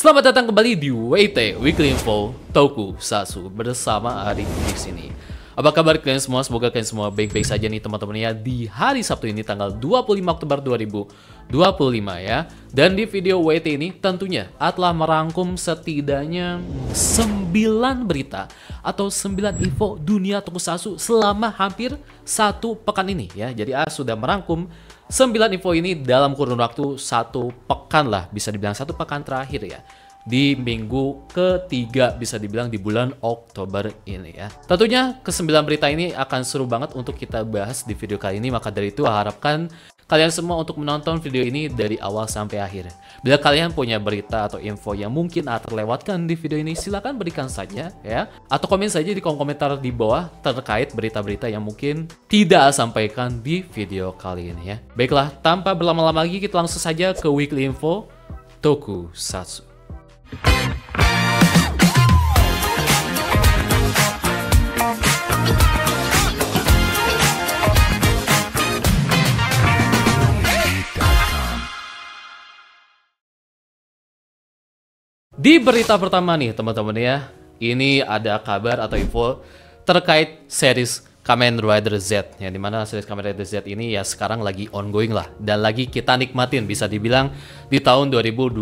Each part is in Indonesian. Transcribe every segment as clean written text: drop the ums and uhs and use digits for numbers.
Selamat datang kembali di WT Weekly Info Tokusatsu bersama Adik di sini. Apa kabar kalian semua? Semoga kalian semua baik-baik saja nih teman-teman ya di hari Sabtu ini tanggal 25 Oktober 2025 ya. Dan di video WT ini tentunya telah merangkum setidaknya 9 berita atau 9 info dunia Tokusatsu selama hampir 1 pekan ini ya. Jadi sudah merangkum 9 info ini dalam kurun waktu 1 pekan lah, bisa dibilang 1 pekan terakhir ya. Di minggu ketiga bisa dibilang di bulan Oktober ini ya. Tentunya ke-9 berita ini akan seru banget untuk kita bahas di video kali ini. Maka dari itu harapkan kalian semua untuk menonton video ini dari awal sampai akhir. Bila kalian punya berita atau info yang mungkin terlewatkan di video ini, silahkan berikan saja ya. Atau komen saja di kolom komentar di bawah terkait berita-berita yang mungkin tidak sampaikan di video kali ini ya. Baiklah, tanpa berlama-lama lagi kita langsung saja ke Weekly Info Tokusatsu. Di berita pertama nih teman-teman ya, ini ada kabar atau info terkait series Kamen Rider Z, yang dimana series Kamen Rider Z ini ya sekarang lagi ongoing lah dan lagi kita nikmatin bisa dibilang di tahun 2025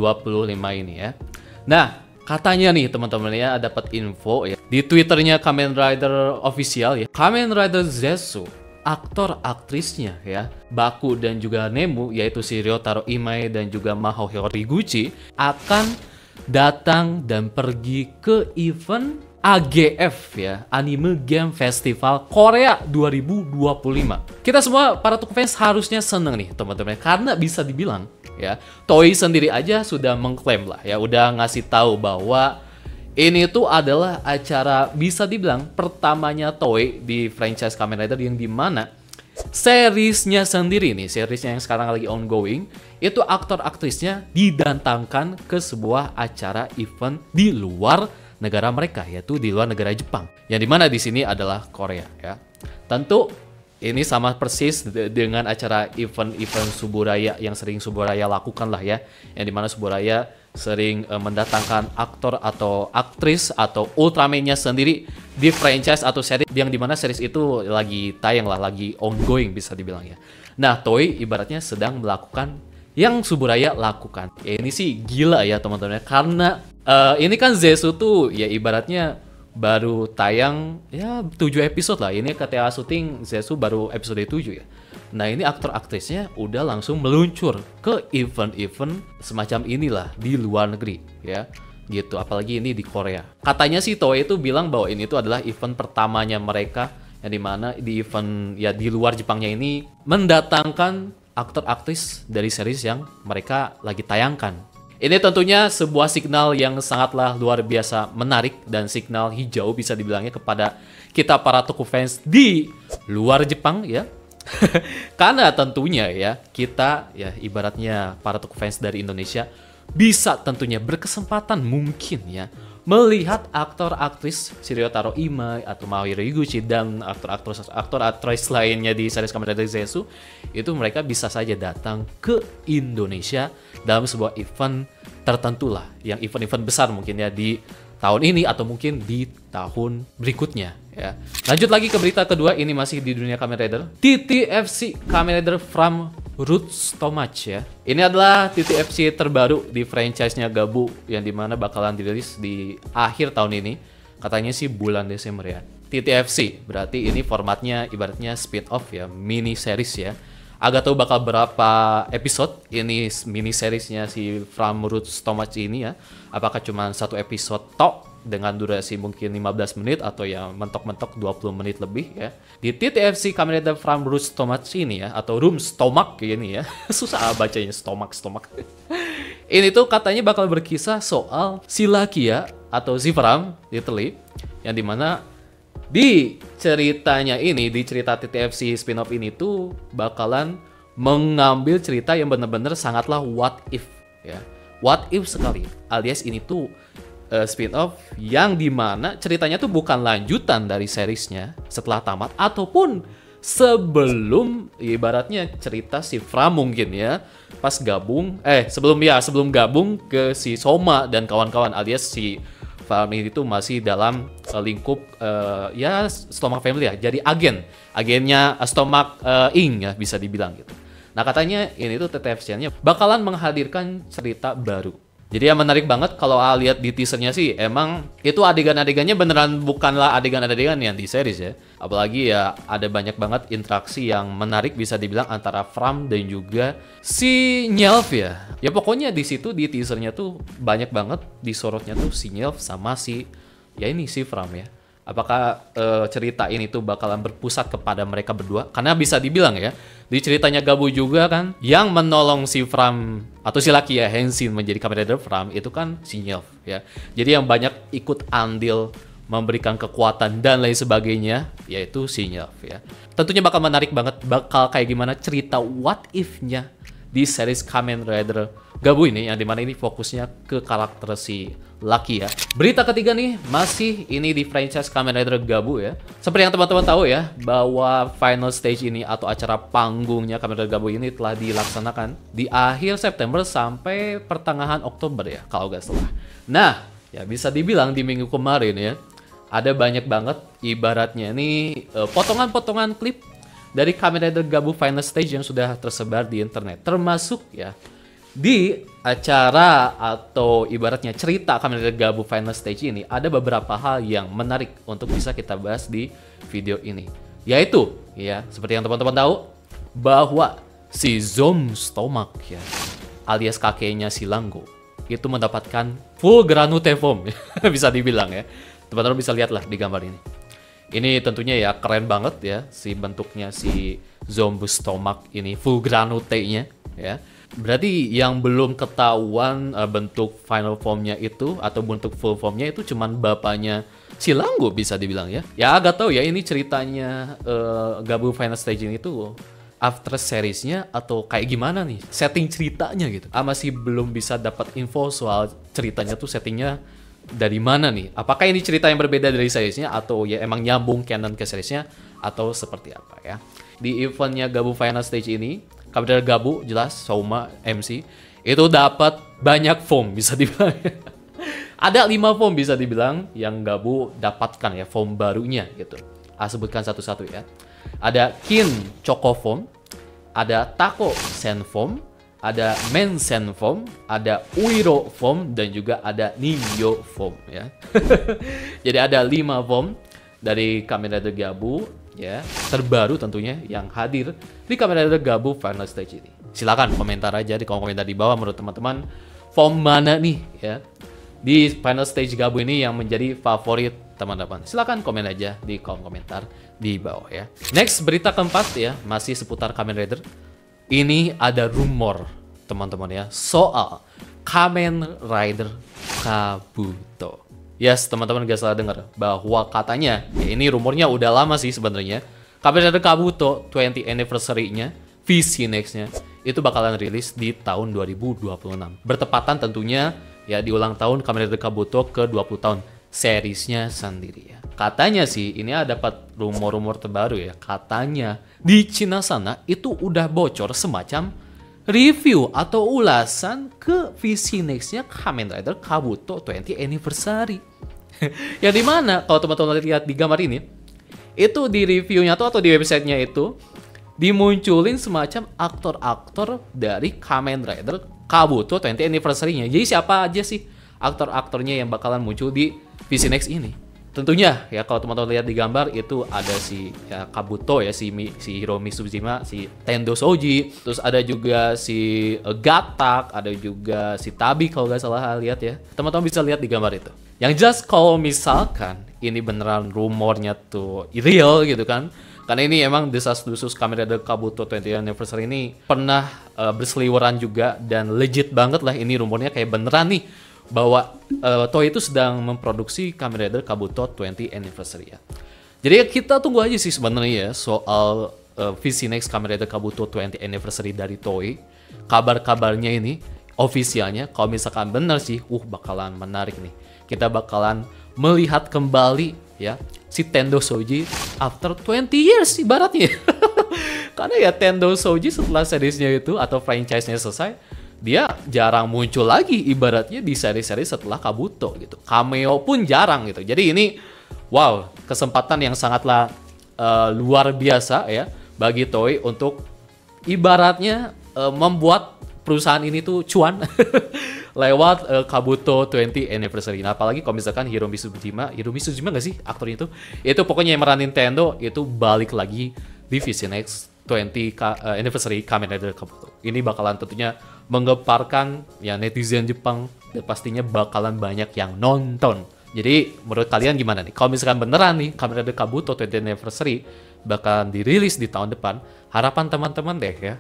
ini ya. Nah, katanya nih teman-teman ya dapat info ya di Twitternya Kamen Rider official ya, Kamen Rider Zetsu, aktor aktrisnya ya Baku dan juga Nemu, yaitu si Ryotaro Imai dan juga Maho Horiguchi akan datang dan pergi ke event AGF ya, Anime Game Festival Korea 2025. Kita semua para Toku fans harusnya seneng nih teman-teman, karena bisa dibilang ya Toei sendiri aja sudah mengklaim lah ya, udah ngasih tahu bahwa ini tuh adalah acara bisa dibilang pertamanya Toei di franchise Kamen Rider, yang dimana seriesnya sendiri nih, seriesnya yang sekarang lagi ongoing, itu aktor-aktrisnya didatangkan ke sebuah acara event di luar negara mereka, yaitu di luar negara Jepang, yang dimana di sini adalah Korea ya. Tentu ini sama persis dengan acara event-event Suburaya yang sering Suburaya lakukan lah ya, yang dimana Suburaya sering mendatangkan aktor atau aktris atau Ultraman-nya sendiri di franchise atau series yang dimana series itu lagi tayang lah, lagi ongoing bisa dibilang ya. Nah, Toei ibaratnya sedang melakukan yang Suburaya lakukan. Ya, ini sih gila ya teman-teman, karena ini kan Zetsu tuh ya ibaratnya baru tayang ya 7 episode lah. Ini KTA syuting Zetsu baru episode 7 ya. Nah, ini aktor-aktrisnya udah langsung meluncur ke event-event semacam inilah di luar negeri ya. Gitu, apalagi ini di Korea. Katanya sih Toei itu bilang bahwa ini tuh adalah event pertamanya mereka, yang dimana di event ya di luar Jepangnya ini mendatangkan aktor-aktris dari series yang mereka lagi tayangkan. Ini tentunya sebuah signal yang sangatlah luar biasa menarik dan signal hijau bisa dibilangnya kepada kita para Toku fans di luar Jepang ya. Karena tentunya ya kita ya ibaratnya para Toku fans dari Indonesia bisa tentunya berkesempatan mungkin ya melihat aktor-aktris Ryotaro Imai atau Maho Horiguchi dan aktor-aktris lainnya di series Kamen Rider Zetsu, itu mereka bisa saja datang ke Indonesia dalam sebuah event tertentu lah, yang event-event besar mungkin ya di tahun ini atau mungkin di tahun berikutnya ya. Lanjut lagi ke berita kedua, ini masih di dunia Kamen Rider. TTFC Kamen Rider from Roots Tomach ya. Ini adalah TTFC terbaru di franchise-nya Gabu, yang dimana bakalan dirilis di akhir tahun ini. Katanya sih bulan Desember ya. TTFC berarti ini formatnya ibaratnya spin-off ya, mini series ya. Agak tahu bakal berapa episode ini mini seriesnya si From Roots Tomach ini ya. Apakah cuma 1 episode tok dengan durasi mungkin 15 menit atau ya mentok-mentok 20 menit lebih ya. Di TTFC Kamen Rider From Roots Tomach ini ya, atau Room Stomach ini ya. Susah bacanya, stomach. Ini tuh katanya bakal berkisah soal si Lakia atau Zifram literally, yang dimana di ceritanya ini, di cerita TTFC spin-off ini tuh bakalan mengambil cerita yang benar-benar sangatlah what if ya. What if sekali, alias ini tuh spin-off yang dimana ceritanya tuh bukan lanjutan dari seriesnya setelah tamat, ataupun sebelum ibaratnya cerita si Fram mungkin ya pas gabung sebelum gabung ke si Soma dan kawan-kawan, alias si Fram ini tuh masih dalam lingkup ya Stomach Family ya, jadi agennya Stomach Inc. ya bisa dibilang gitu. Nah katanya ini tuh TTFCN-nya bakalan menghadirkan cerita baru. Jadi yang menarik banget kalau lihat di teasernya sih, emang itu adegan-adegannya beneran bukanlah adegan-adegan yang di series ya. Apalagi ya ada banyak banget interaksi yang menarik bisa dibilang antara Fram dan juga si Nyealf ya. Ya pokoknya di situ di teasernya tuh banyak banget disorotnya tuh si Nyealf sama si Fram ya. Apakah cerita ini tuh bakalan berpusat kepada mereka berdua? Karena bisa dibilang ya, di ceritanya Gabu juga kan, yang menolong si Fram atau si laki ya, Henshin menjadi Kamen Rider Fram itu kan si Nyealf ya. Jadi yang banyak ikut andil memberikan kekuatan dan lain sebagainya, yaitu si Nyealf ya. Tentunya bakal menarik banget, bakal kayak gimana cerita what if-nya di series Kamen Rider Gabu ini, yang dimana ini fokusnya ke karakter si Lucky ya. Berita ketiga nih, masih ini di franchise Kamen Rider Gabu ya. Seperti yang teman-teman tahu ya, bahwa final stage ini atau acara panggungnya Kamen Rider Gabu ini telah dilaksanakan di akhir September sampai pertengahan Oktober ya, kalau nggak salah. Nah, ya bisa dibilang di minggu kemarin ya, ada banyak banget ibaratnya nih potongan-potongan klip dari Kamen Rider Gabu final stage yang sudah tersebar di internet. Termasuk ya di acara atau ibaratnya cerita Kamen Rider Gabu final stage ini ada beberapa hal yang menarik untuk bisa kita bahas di video ini. Yaitu ya seperti yang teman-teman tahu bahwa si Zom Stomach ya alias kakeknya si Langgo itu mendapatkan full granute form bisa dibilang ya. Teman-teman bisa lihat lah di gambar ini. Ini tentunya ya keren banget ya si bentuknya si Zombu Stomach ini full granute-nya ya. Berarti yang belum ketahuan bentuk final formnya itu atau bentuk full formnya itu cuman bapaknya si Langgo bisa dibilang ya. Ya agak tahu ya ini ceritanya Gabu final stage ini tuh after seriesnya atau kayak gimana nih setting ceritanya gitu. Masih belum bisa dapat info soal ceritanya tuh settingnya dari mana nih. Apakah ini cerita yang berbeda dari seriesnya atau ya emang nyambung canon ke seriesnya atau seperti apa ya. Di eventnya Gabu final stage ini Kamen Rider Gabu jelas Soma MC itu dapat banyak form bisa dibilang. Ada 5 form bisa dibilang yang Gabu dapatkan ya, form barunya gitu. Sebutkan satu-satu ya. Ada Kin Choco form, ada Tako Sen form, ada Men Sen form, ada Uiro form dan juga ada Ninjo form ya. Jadi ada 5 form dari Kamen Rider Gabu ya, terbaru tentunya yang hadir di Kamen Rider Gabu final stage ini. Silakan komentar aja di kolom komentar di bawah menurut teman-teman form mana nih ya di final stage Gabu ini yang menjadi favorit teman-teman. Silakan komen aja di kolom komentar di bawah ya. Next berita keempat ya, masih seputar Kamen Rider. Ini ada rumor teman-teman ya soal Kamen Rider Kabuto. Yes, teman-teman gak salah dengar bahwa katanya ya ini rumornya udah lama sih sebenarnya. Kamen Rider Kabuto 20 anniversary-nya, VC Next-nya itu bakalan rilis di tahun 2026. Bertepatan tentunya ya di ulang tahun Kamen Rider Kabuto ke 20 tahun seriesnya sendiri ya. Katanya sih ini ada dapat rumor-rumor terbaru ya. Katanya di Cina sana itu udah bocor semacam review atau ulasan ke VC Next-nya Kamen Rider Kabuto 20 Anniversary. Yang dimana kalau teman-teman lihat di gambar ini, itu di reviewnya atau di websitenya itu dimunculin semacam aktor-aktor dari Kamen Rider Kabuto 20 Anniversary-nya. Jadi siapa aja sih aktor-aktornya yang bakalan muncul di VC Next ini? Tentunya ya kalau teman-teman lihat di gambar itu ada si ya, Kabuto ya si Hiromi Tsujima, si Tendo Shoji, terus ada juga si Gatak, ada juga si Tabi kalau nggak salah lihat ya. Teman-teman bisa lihat di gambar itu. Yang jelas kalau misalkan ini beneran rumornya tuh real gitu kan. Karena ini emang desas-desus Kamen Rider Kabuto 20th Anniversary ini pernah berseliweran juga dan legit banget lah ini rumornya kayak beneran nih. Bahwa Toei itu sedang memproduksi Kamen Rider Kabuto 20 Anniversary ya. Jadi kita tunggu aja sih sebenarnya ya soal VC Next Kamen Rider Kabuto 20 Anniversary dari Toei. Kabar-kabarnya ini ofisialnya kalau misalkan benar sih bakalan menarik nih. Kita bakalan melihat kembali ya si Tendo Shoji after 20 years ibaratnya. Karena ya Tendo Shoji setelah seriesnya itu atau franchise-nya selesai, dia jarang muncul lagi ibaratnya di seri-seri setelah Kabuto gitu. Cameo pun jarang gitu. Jadi ini wow, kesempatan yang sangatlah luar biasa ya bagi Toei untuk ibaratnya membuat perusahaan ini tuh cuan lewat Kabuto 20 Anniversary. Nah, apalagi kalau misalkan Hiromi Sujima nggak sih aktornya itu? Itu pokoknya yang meranin Nintendo itu balik lagi di Vision X 20 Anniversary Kamen Rider Kabuto. Ini bakalan tentunya menggemparkan ya netizen Jepang dan pastinya bakalan banyak yang nonton. Jadi menurut kalian gimana nih? Kalau misalkan beneran nih Kamen Rider Kabuto 20 Anniversary bakalan dirilis di tahun depan, harapan teman-teman deh ya.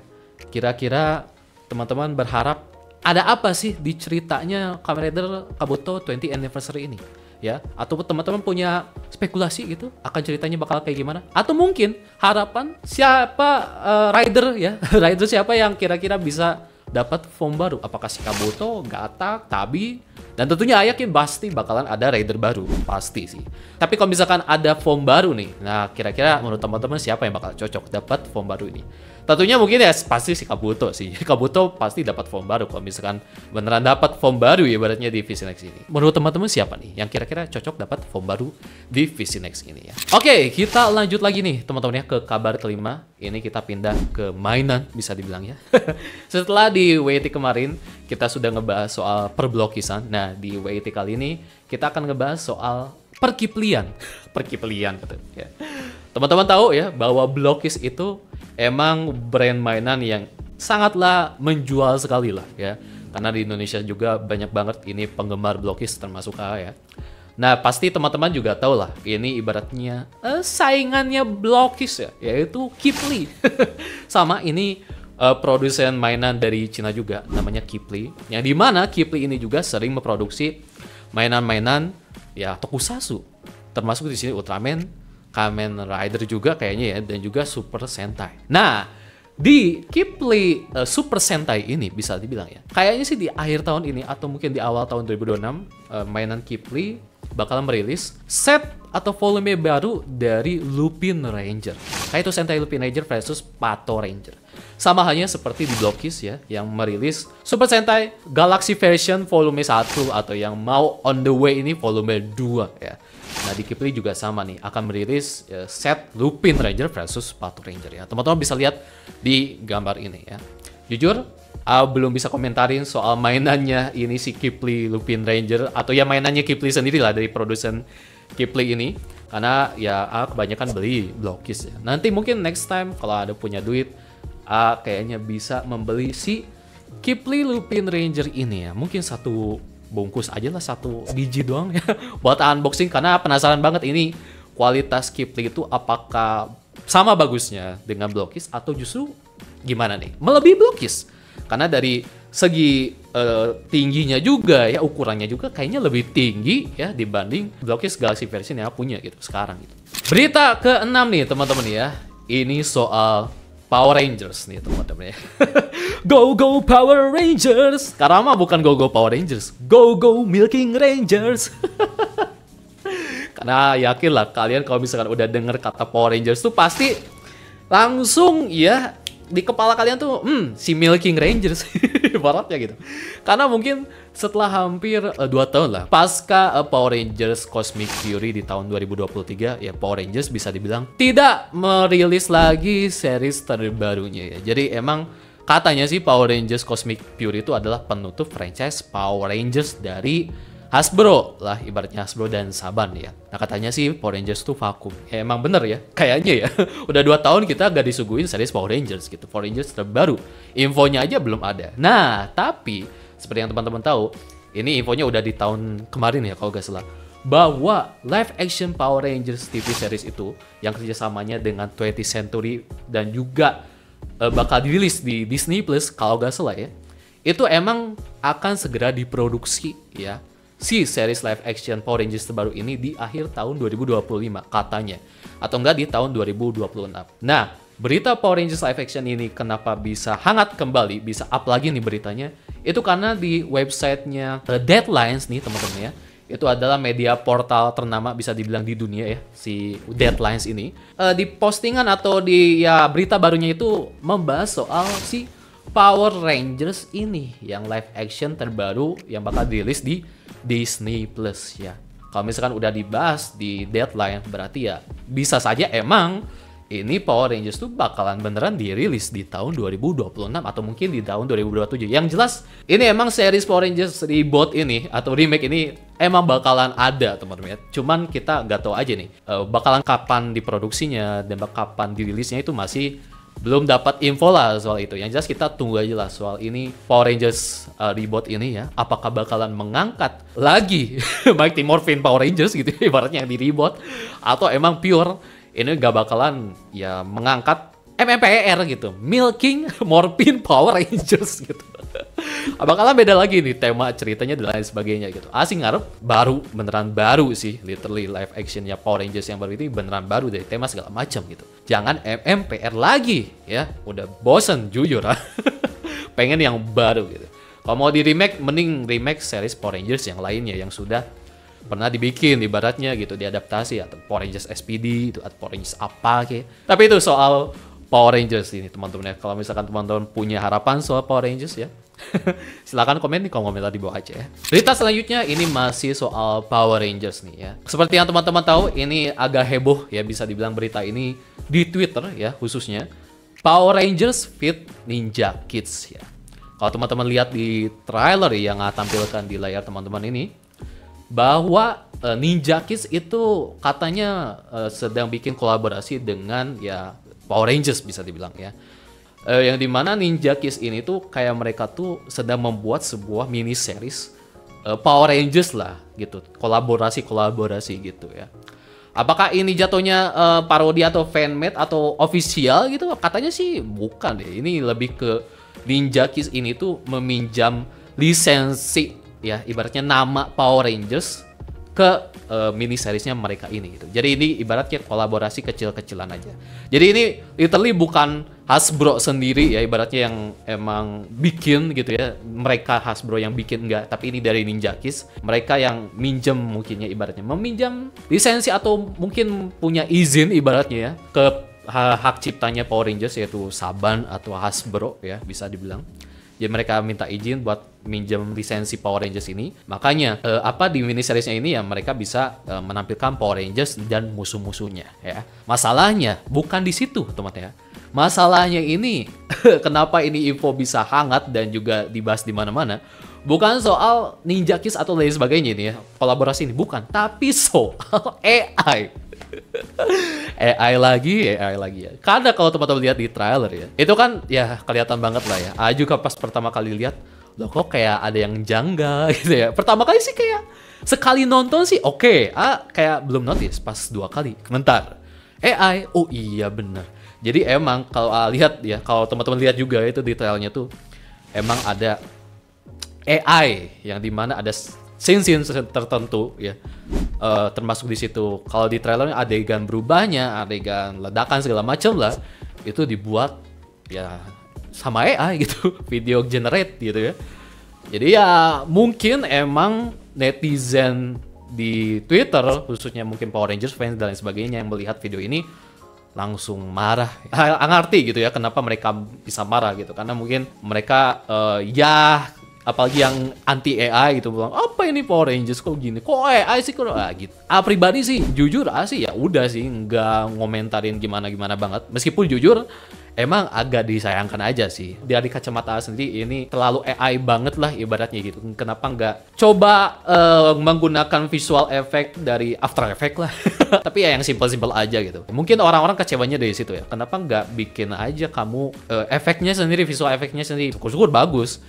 Kira-kira teman-teman berharap ada apa sih di ceritanya Kamen Rider Kabuto 20 Anniversary ini? Ya, atau teman-teman punya spekulasi gitu akan ceritanya bakal kayak gimana? Atau mungkin harapan siapa rider ya, rider siapa yang kira-kira bisa dapat form baru? Apakah si Kabuto, Gatak, Tabi? Dan tentunya yakin pasti bakalan ada rider baru, pasti sih. Tapi kalau misalkan ada form baru nih, nah kira-kira menurut teman-teman siapa yang bakal cocok dapat form baru ini? Tentunya mungkin ya pasti si Kabuto sih. Kabuto pasti dapat form baru kalau misalkan beneran dapat form baru ya ibaratnya di Vision X ini. Menurut teman-teman siapa nih yang kira-kira cocok dapat form baru di Vision X ini ya? Oke, kita lanjut lagi nih teman-teman ya ke kabar kelima. Ini kita pindah ke mainan bisa dibilang ya. Setelah di WT kemarin kita sudah ngebahas soal perblokisan. Nah, di WT kali ini kita akan ngebahas soal perkiplian. Perkiplian gitu ya. Teman-teman tahu ya bahwa Blokis itu emang brand mainan yang sangatlah menjual sekali lah ya. Karena di Indonesia juga banyak banget ini penggemar Blokis termasuk A ya. Nah pasti teman-teman juga tahu lah ini ibaratnya saingannya Blokis ya, yaitu Kipli. Sama ini produsen mainan dari Cina juga namanya Kipli. Yang dimana Kipli ini juga sering memproduksi mainan-mainan ya tokusatsu. Termasuk di sini Ultraman, Kamen Rider juga kayaknya ya, dan juga Super Sentai. Nah, di Kipli Super Sentai ini bisa dibilang ya, kayaknya sih di akhir tahun ini atau mungkin di awal tahun 2026, mainan Kipli bakalan merilis set atau volume baru dari Lupin Ranger. Kayak itu Sentai Lupin Ranger versus Pato Ranger. Sama halnya seperti di Blokis ya, yang merilis Super Sentai Galaxy Version volume 1 atau yang mau on the way ini volume 2 ya. Nah di Kipli juga sama nih, akan merilis set Lupin Ranger versus Pato Ranger ya. Teman-teman bisa lihat di gambar ini ya. Jujur, belum bisa komentarin soal mainannya ini si Kipli Lupin Ranger atau ya mainannya Kipli sendiri lah dari produsen Kipli ini. Karena ya kebanyakan beli Blokis ya. Nanti mungkin next time kalau ada punya duit, kayaknya bisa membeli si Kipli Lupin Ranger ini ya. Mungkin satu bungkus aja lah, satu biji doang ya buat unboxing karena penasaran banget ini kualitas Kipli itu apakah sama bagusnya dengan Blokis atau justru gimana nih melebihi Blokis karena dari segi tingginya juga ya ukurannya juga kayaknya lebih tinggi ya dibanding Blokis Galaxy version yang punya gitu sekarang gitu. Berita ke-6 nih teman-teman ya, ini soal Power Rangers nih teman-teman ya. Go Go Power Rangers. Karena mah bukan Go Go Power Rangers, Go Go Milking Rangers. Karena yakin lah kalian kalau misalkan udah denger kata Power Rangers tuh pasti langsung ya di kepala kalian tuh si Milking Rangers ibaratnya gitu. Karena mungkin setelah hampir 2 tahun lah pasca Power Rangers Cosmic Fury di tahun 2023 ya, Power Rangers bisa dibilang tidak merilis lagi series terbarunya ya. Jadi emang katanya sih Power Rangers Cosmic Fury itu adalah penutup franchise Power Rangers dari Hasbro lah, ibaratnya Hasbro dan Saban ya. Nah katanya sih Power Rangers tuh vakum. Ya, emang bener ya, kayaknya ya. Udah 2 tahun kita gak disuguhin series Power Rangers gitu. Power Rangers terbaru, infonya aja belum ada. Nah tapi seperti yang teman-teman tahu, ini infonya udah di tahun kemarin ya kalau gak salah, bahwa live action Power Rangers TV series itu yang kerjasamanya dengan 20th Century dan juga bakal dirilis di Disney Plus kalau gak salah ya, itu emang akan segera diproduksi ya, si series live action Power Rangers terbaru ini di akhir tahun 2025 katanya, atau enggak di tahun 2026. Nah, berita Power Rangers live action ini kenapa bisa hangat kembali, bisa up lagi nih beritanya, itu karena di websitenya Deadlines nih teman-teman ya, Itu adalah media portal ternama bisa dibilang di dunia ya, si Deadlines ini. Di postingan atau di ya berita barunya itu membahas soal si Power Rangers ini yang live action terbaru yang bakal dirilis di Disney Plus ya. Kalau misalkan udah dibahas di Deadline, berarti ya bisa saja emang ini Power Rangers tuh bakalan beneran dirilis di tahun 2026 atau mungkin di tahun 2027. Yang jelas, ini emang series Power Rangers Reboot ini atau remake ini emang bakalan ada, teman-teman ya. Cuman kita nggak tahu aja nih, bakalan kapan diproduksinya dan kapan dirilisnya itu masih belum dapat info lah soal itu. Yang jelas kita tunggu aja lah soal ini Power Rangers Reboot ini ya. Apakah bakalan mengangkat lagi Mighty Morphin Power Rangers gitu ibaratnya yang di reboot, atau emang pure ini gak bakalan ya mengangkat MMPR gitu, Milking Morphin Power Rangers gitu. Bakalan beda lagi nih tema ceritanya dan lain sebagainya gitu. Asing ngarep baru, beneran baru sih, literally live actionnya Power Rangers yang baru ini beneran baru dari tema segala macam gitu. Jangan MMPR lagi ya, udah bosen jujur ah. Pengen yang baru gitu. Kalau mau di remake, mending remake series Power Rangers yang lainnya yang sudah pernah dibikin ibaratnya gitu, diadaptasi atau Power Rangers SPD itu atau Power Rangers apa kayak. Tapi itu soal Power Rangers ini teman-teman ya. Kalau misalkan teman-teman punya harapan soal Power Rangers ya, silakan komen di kolom komentar di bawah aja ya. Berita selanjutnya ini masih soal Power Rangers nih ya. Seperti yang teman-teman tahu, ini agak heboh ya bisa dibilang berita ini di Twitter ya khususnya. Power Rangers feat Ninja Kids ya. Kalau teman-teman lihat di trailer yang tampilkan di layar teman-teman ini, bahwa Ninja Kids itu katanya sedang bikin kolaborasi dengan ya Power Rangers bisa dibilang ya. Yang dimana Ninja Kids ini tuh kayak mereka tuh sedang membuat sebuah mini series Power Rangers lah gitu, kolaborasi gitu ya. Apakah ini jatuhnya parodi atau fanmade atau official gitu? Katanya sih bukan deh. Ini lebih ke Ninja Kids ini tuh meminjam lisensi ya, ibaratnya nama Power Rangers ke mini seriesnya mereka ini gitu. Jadi ini ibaratnya kolaborasi kecil-kecilan aja. Jadi ini literally bukan Hasbro sendiri ya, ibaratnya yang emang bikin gitu ya. Mereka Hasbro yang bikin enggak, tapi ini dari Ninja Kids. Mereka yang minjem mungkinnya ibaratnya meminjam lisensi atau mungkin punya izin ibaratnya ya ke hak ciptanya Power Rangers yaitu Saban atau Hasbro ya bisa dibilang. Jadi mereka minta izin buat minjem lisensi Power Rangers ini. Makanya di mini seriesnya ini ya mereka bisa menampilkan Power Rangers dan musuh-musuhnya ya. Masalahnya bukan di situ teman-teman ya. Masalahnya ini kenapa ini info bisa hangat dan juga dibahas di mana-mana. Bukan soal Ninja Kids atau lain sebagainya ini ya, kolaborasi ini bukan, tapi soal AI. AI lagi ya. Karena kalau teman-teman lihat di trailer ya, itu kan ya kelihatan banget lah ya. Juga pas pertama kali lihat, loh kok kayak ada yang janggal gitu ya. Pertama kali sih kayak sekali nonton sih oke. Kayak belum notice pas dua kali. Bentar. AI, oh iya bener. Jadi emang kalau lihat ya, kalau teman-teman lihat juga itu detailnya tuh emang ada AI yang dimana ada scene tertentu ya, termasuk di situ. Kalau di trailernya adegan berubahnya, adegan ledakan segala macam lah, itu dibuat ya sama AI gitu, video generate gitu ya. Jadi ya mungkin emang netizen di Twitter, khususnya mungkin Power Rangers fans dan lain sebagainya yang melihat video ini langsung marah. Ngerti gitu ya kenapa mereka bisa marah gitu, karena mungkin mereka ya apalagi yang anti AI gitu bilang apa ini Power Rangers kok gini, kok AI sih kok gitu. Pribadi sih jujur sih ya udah sih nggak ngomentarin gimana banget, meskipun jujur emang agak disayangkan aja sih dari kacamata sendiri. Ini terlalu AI banget lah ibaratnya gitu. Kenapa nggak coba menggunakan visual effect dari After Effects lah. Tapi ya yang simple aja gitu. Mungkin orang-orang kecewanya dari situ ya. Kenapa nggak bikin aja kamu efeknya sendiri, visual efeknya sendiri. Syukur-syukur bagus.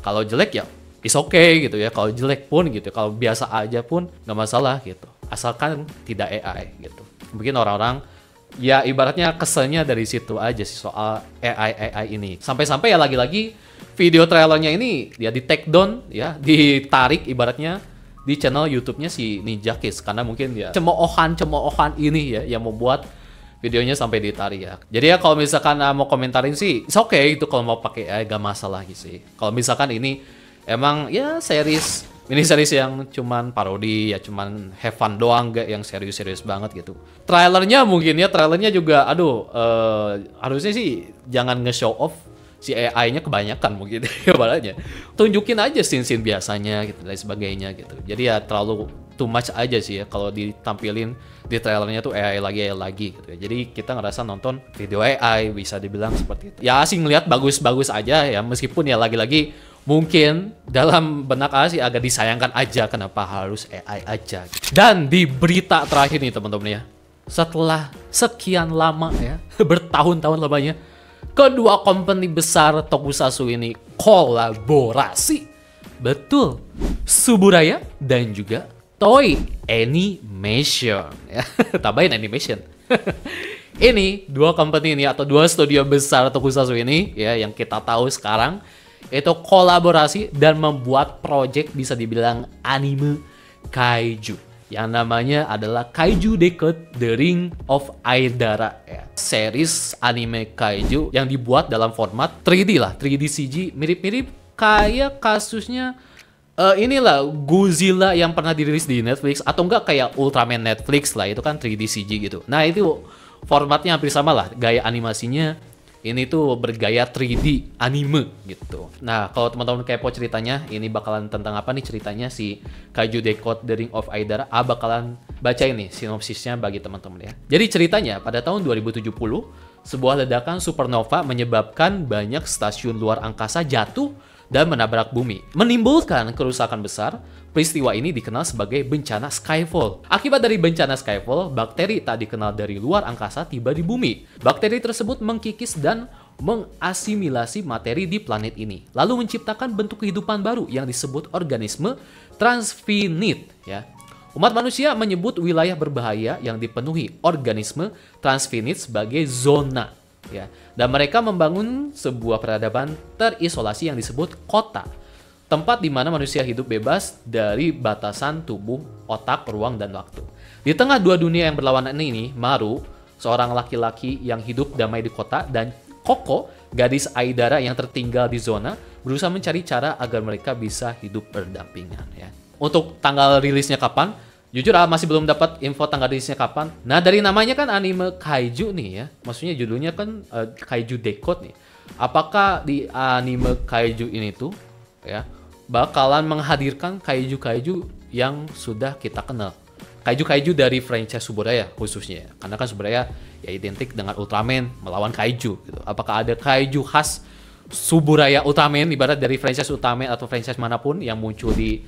Kalau jelek ya is okay gitu ya. Kalau jelek pun gitu, kalau biasa aja pun nggak masalah gitu. Asalkan tidak AI gitu. Mungkin orang-orang ya ibaratnya keselnya dari situ aja sih soal AI ini. Sampai-sampai ya lagi-lagi video trailernya ini ya di take down ya, ditarik ibaratnya di channel YouTube-nya si Ninja Kids karena mungkin ya cemoohan ini ya yang membuat videonya sampai ditarik ya. Jadi ya kalau misalkan mau komentarin sih, it's okay itu kalau mau pakai AI gak masalah gitu sih. Kalau misalkan ini emang ya series Miniseries yang cuman parodi ya, cuman have fun doang, gak yang serius-serius banget gitu. Trailernya mungkin ya, trailernya juga aduh harusnya sih jangan nge-show off si AI-nya kebanyakan mungkin ya balanya. Tunjukin aja scene-scene biasanya gitu dan sebagainya gitu. Jadi ya terlalu too much aja sih ya kalau ditampilin di trailernya tuh AI lagi gitu ya. Jadi kita ngerasa nonton video AI bisa dibilang seperti itu. Ya sih ngelihat bagus-bagus aja ya, meskipun ya lagi-lagi mungkin dalam benak A sih agak disayangkan aja kenapa harus AI aja gitu. Dan di berita terakhir nih teman-teman ya, setelah sekian lama ya, bertahun-tahun lamanya, kedua company besar tokusatsu ini kolaborasi. Betul, Suburaya dan juga Toei Animation ya. Tambahin animation. Ini dua company ini atau dua studio besar tokusatsu ini ya yang kita tahu sekarang itu kolaborasi dan membuat project bisa dibilang anime kaiju yang namanya adalah Kaiju Decode The Ring of Aidara ya. Series anime kaiju yang dibuat dalam format 3D lah, 3D CG, mirip-mirip kayak kasusnya inilah Godzilla yang pernah dirilis di Netflix, atau enggak kayak Ultraman Netflix lah, itu kan 3D CG gitu. Nah itu formatnya hampir sama lah, gaya animasinya ini tuh bergaya 3D anime gitu. Nah, kalau teman-teman kepo ceritanya, ini bakalan tentang apa nih ceritanya si Kaiju Decode The Ring of Aidara. Bakalan baca ini sinopsisnya bagi teman-teman ya. Jadi ceritanya pada tahun 2070, sebuah ledakan supernova menyebabkan banyak stasiun luar angkasa jatuh dan menabrak bumi, menimbulkan kerusakan besar. Peristiwa ini dikenal sebagai bencana Skyfall. Akibat dari bencana Skyfall, bakteri tak dikenal dari luar angkasa tiba di bumi. Bakteri tersebut mengkikis dan mengasimilasi materi di planet ini, lalu menciptakan bentuk kehidupan baru yang disebut organisme transfinite ya. Umat manusia menyebut wilayah berbahaya yang dipenuhi organisme transfinite sebagai zona ya. Dan mereka membangun sebuah peradaban terisolasi yang disebut kota. Tempat di mana manusia hidup bebas dari batasan tubuh, otak, ruang, dan waktu. Di tengah dua dunia yang berlawanan ini, Maru, seorang laki-laki yang hidup damai di kota, dan Koko, gadis Aidara yang tertinggal di zona, berusaha mencari cara agar mereka bisa hidup berdampingan. Ya. Untuk tanggal rilisnya kapan? Jujur masih belum dapat info tanggal rilisnya kapan. Nah dari namanya kan anime kaiju nih ya, maksudnya judulnya kan Kaiju Decode nih. Apakah di anime kaiju ini tuh ya bakalan menghadirkan kaiju-kaiju yang sudah kita kenal, kaiju-kaiju dari franchise Suburaya khususnya, karena kan Suburaya ya identik dengan Ultraman melawan kaiju gitu. Apakah ada kaiju khas Suburaya Ultraman ibarat dari franchise Ultraman atau franchise manapun yang muncul di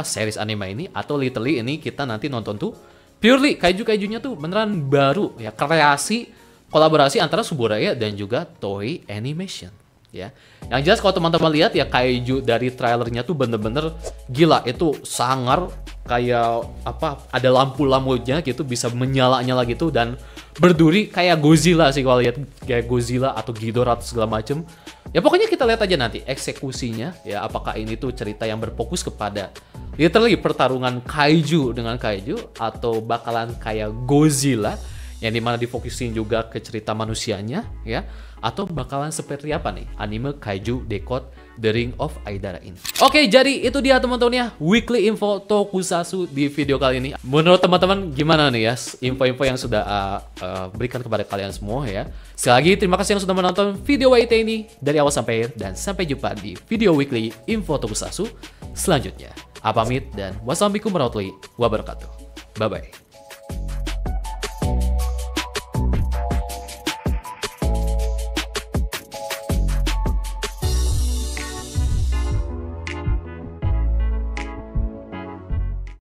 series anime ini, atau literally ini kita nanti nonton tuh purely kaiju-kaijunya tuh beneran baru ya, kreasi kolaborasi antara Suburaya dan juga Toei Animation. Ya, yang jelas kalau teman-teman lihat ya kaiju dari trailernya tuh bener-bener gila, itu sangar kayak ada lampu-lampunya gitu bisa menyala-nyala gitu dan berduri kayak Godzilla sih kalau lihat, kayak Godzilla atau Ghidorah atau segala macem. Ya pokoknya kita lihat aja nanti eksekusinya ya, apakah ini tuh cerita yang berfokus kepada literally pertarungan kaiju dengan kaiju, atau bakalan kayak Godzilla yang dimana difokusin juga ke cerita manusianya ya, atau bakalan seperti apa nih anime Kaiju Decode The Ring of Aidara ini. Oke, jadi itu dia teman-teman ya weekly info tokusatsu di video kali ini. Menurut teman-teman gimana nih ya info-info yang sudah berikan kepada kalian semua ya. Sekali lagi terima kasih yang sudah menonton video YT ini dari awal sampai akhir, dan sampai jumpa di video weekly info tokusatsu selanjutnya. Pamit dan wassalamualaikum warahmatullahi wabarakatuh. Bye bye.